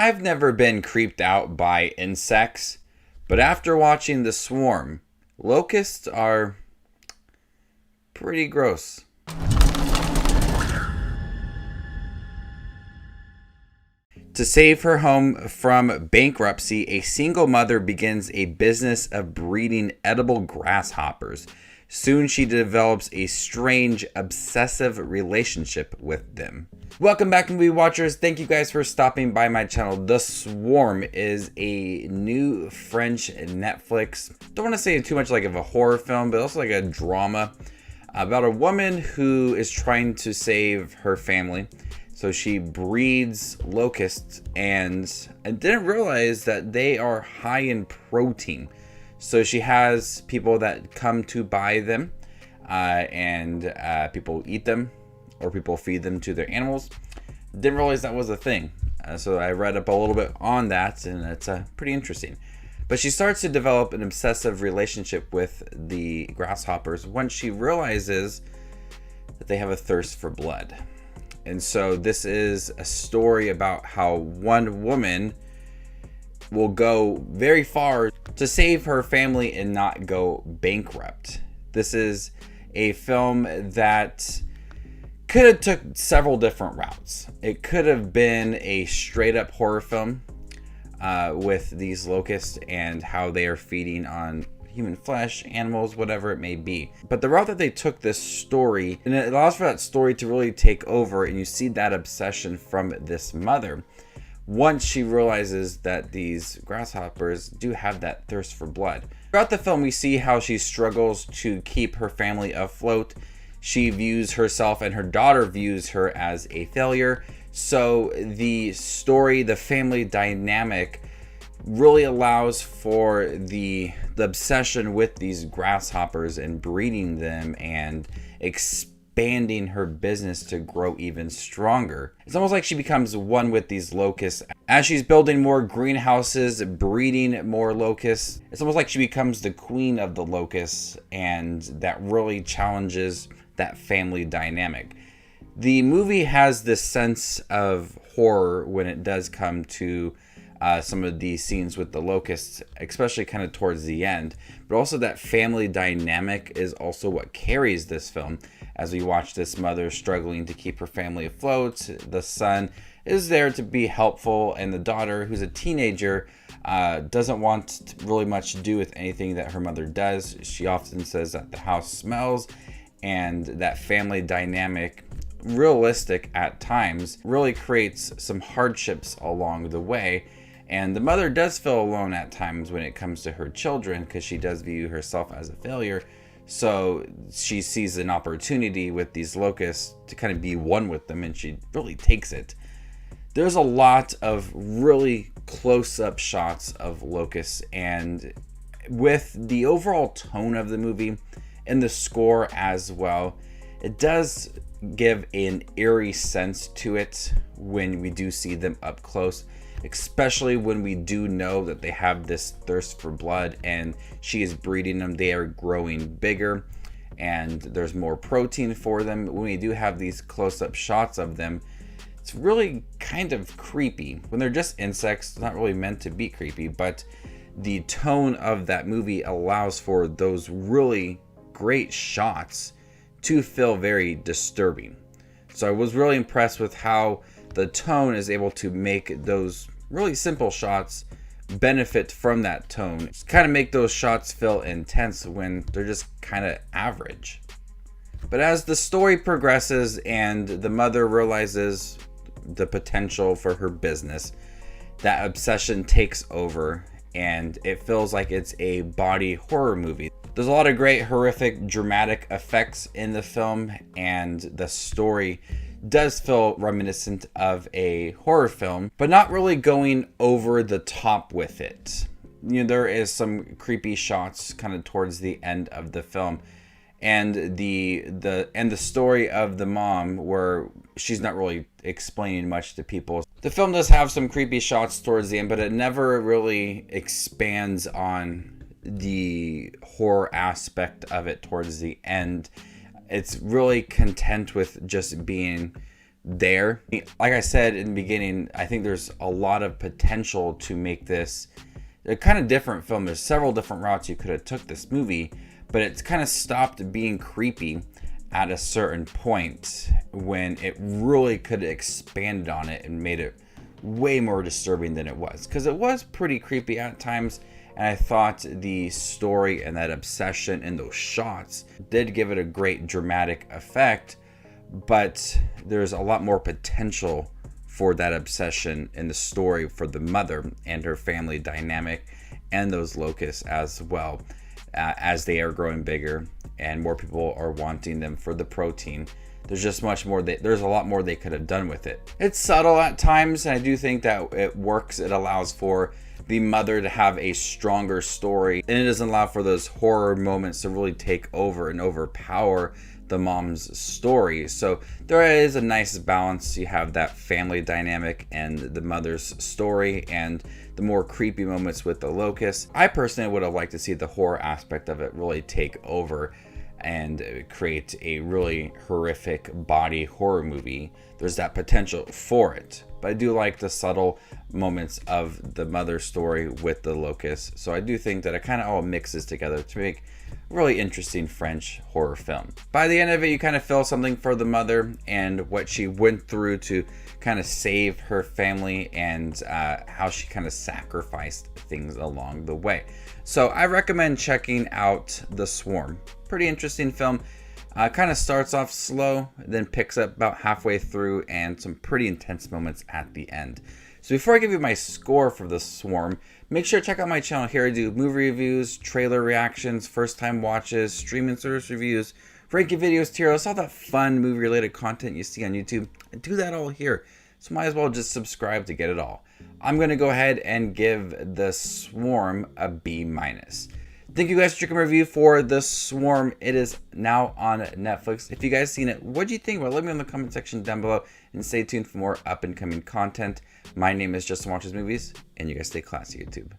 I've never been creeped out by insects, but after watching The Swarm, locusts are pretty gross. To save her home from bankruptcy, a single mother begins a business of breeding edible grasshoppers. Soon she develops a strange, obsessive relationship with them. Welcome back, movie watchers. Thank you guys for stopping by my channel. The Swarm is a new French Netflix, don't want to say too much like of a horror film, but also like a drama about a woman who is trying to save her family. So she breeds locusts and didn't realize that they are high in protein. So she has people that come to buy them and people eat them or people feed them to their animals. Didn't realize that was a thing. So I read up a little bit on that, and it's pretty interesting. But she starts to develop an obsessive relationship with the grasshoppers once she realizes that they have a thirst for blood. And so this is a story about how one woman will go very far to save her family and not go bankrupt. This is a film that could have took several different routes. It could have been a straight up horror film with these locusts and how they are feeding on human flesh, animals, whatever it may be. But the route that they took this story, and it allows for that story to really take over, and you see that obsession from this mother once she realizes that these grasshoppers do have that thirst for blood. Throughout the film, we see how she struggles to keep her family afloat. She views herself and her daughter views her as a failure. So the story, the family dynamic really allows for the obsession with these grasshoppers and breeding them and expanding her business to grow even stronger. It's almost like she becomes one with these locusts. As she's building more greenhouses, breeding more locusts, it's almost like she becomes the queen of the locusts, and that really challenges that family dynamic. The movie has this sense of horror when it does come to some of these scenes with the locusts, especially kind of towards the end, but also that family dynamic is also what carries this film as we watch this mother struggling to keep her family afloat. The son is there to be helpful, and the daughter, who's a teenager, doesn't want really much to do with anything that her mother does. She often says that the house smells, and that family dynamic, realistic at times, really creates some hardships along the way. And the mother does feel alone at times when it comes to her children, because she does view herself as a failure. So she sees an opportunity with these locusts to kind of be one with them, and she really takes it. There's a lot of really close-up shots of locusts, and with the overall tone of the movie and the score as well, it does give an eerie sense to it when we do see them up close, especially when we do know that they have this thirst for blood and she is breeding them. They are growing bigger and there's more protein for them. When we do have these close-up shots of them, it's really kind of creepy. When they're just insects, it's not really meant to be creepy, but the tone of that movie allows for those really great shots to feel very disturbing. So I was really impressed with how the tone is able to make those really simple shots benefit from that tone. Just kind of make those shots feel intense when they're just kind of average. But as the story progresses and the mother realizes the potential for her business, that obsession takes over and it feels like it's a body horror movie. There's a lot of great horrific dramatic effects in the film, and the story does feel reminiscent of a horror film, but not really going over the top with it. You know, there is some creepy shots kind of towards the end of the film, and the story of the mom, where she's not really explaining much to people. The film does have some creepy shots towards the end, but it never really expands on the horror aspect of it towards the end. It's really content with just being there. Like I said in the beginning, I think there's a lot of potential to make this a kind of different film. There's several different routes you could have took this movie, but it's kind of stopped being creepy at a certain point when it really could have expanded on it and made it way more disturbing than it was, because it was pretty creepy at times. And I thought the story and that obsession and those shots did give it a great dramatic effect, but there's a lot more potential for that obsession in the story for the mother and her family dynamic and those locusts as well, as they are growing bigger and more people are wanting them for the protein. There's just much more. There's a lot more they could have done with it. It's subtle at times, and I do think that it works. It allows for the mother to have a stronger story, and it doesn't allow for those horror moments to really take over and overpower the mom's story. So there is a nice balance. You have that family dynamic and the mother's story, and the more creepy moments with the locusts. I personally would have liked to see the horror aspect of it really take over and create a really horrific body horror movie. There's that potential for it. But I do like the subtle moments of the mother story with the locusts. So I do think that it kind of all mixes together to make a really interesting French horror film. By the end of it, you kind of feel something for the mother and what she went through to kind of save her family, and how she kind of sacrificed things along the way. So I recommend checking out The Swarm. Pretty interesting film. Kind of starts off slow, then picks up about halfway through, and some pretty intense moments at the end. So before I give you my score for The Swarm, make sure to check out my channel. Here I do movie reviews, trailer reactions, first time watches, streaming service reviews, ranking videos, tier lists, all that fun movie related content you see on YouTube. I do that all here. So might as well just subscribe to get it all. I'm going to go ahead and give The Swarm a B-. Thank you guys for checking my review for The Swarm. It is now on Netflix. If you guys seen it, what do you think? Well, let me know in the comment section down below, and stay tuned for more up and coming content. My name is Justin Watches Movies, and you guys stay classy, YouTube.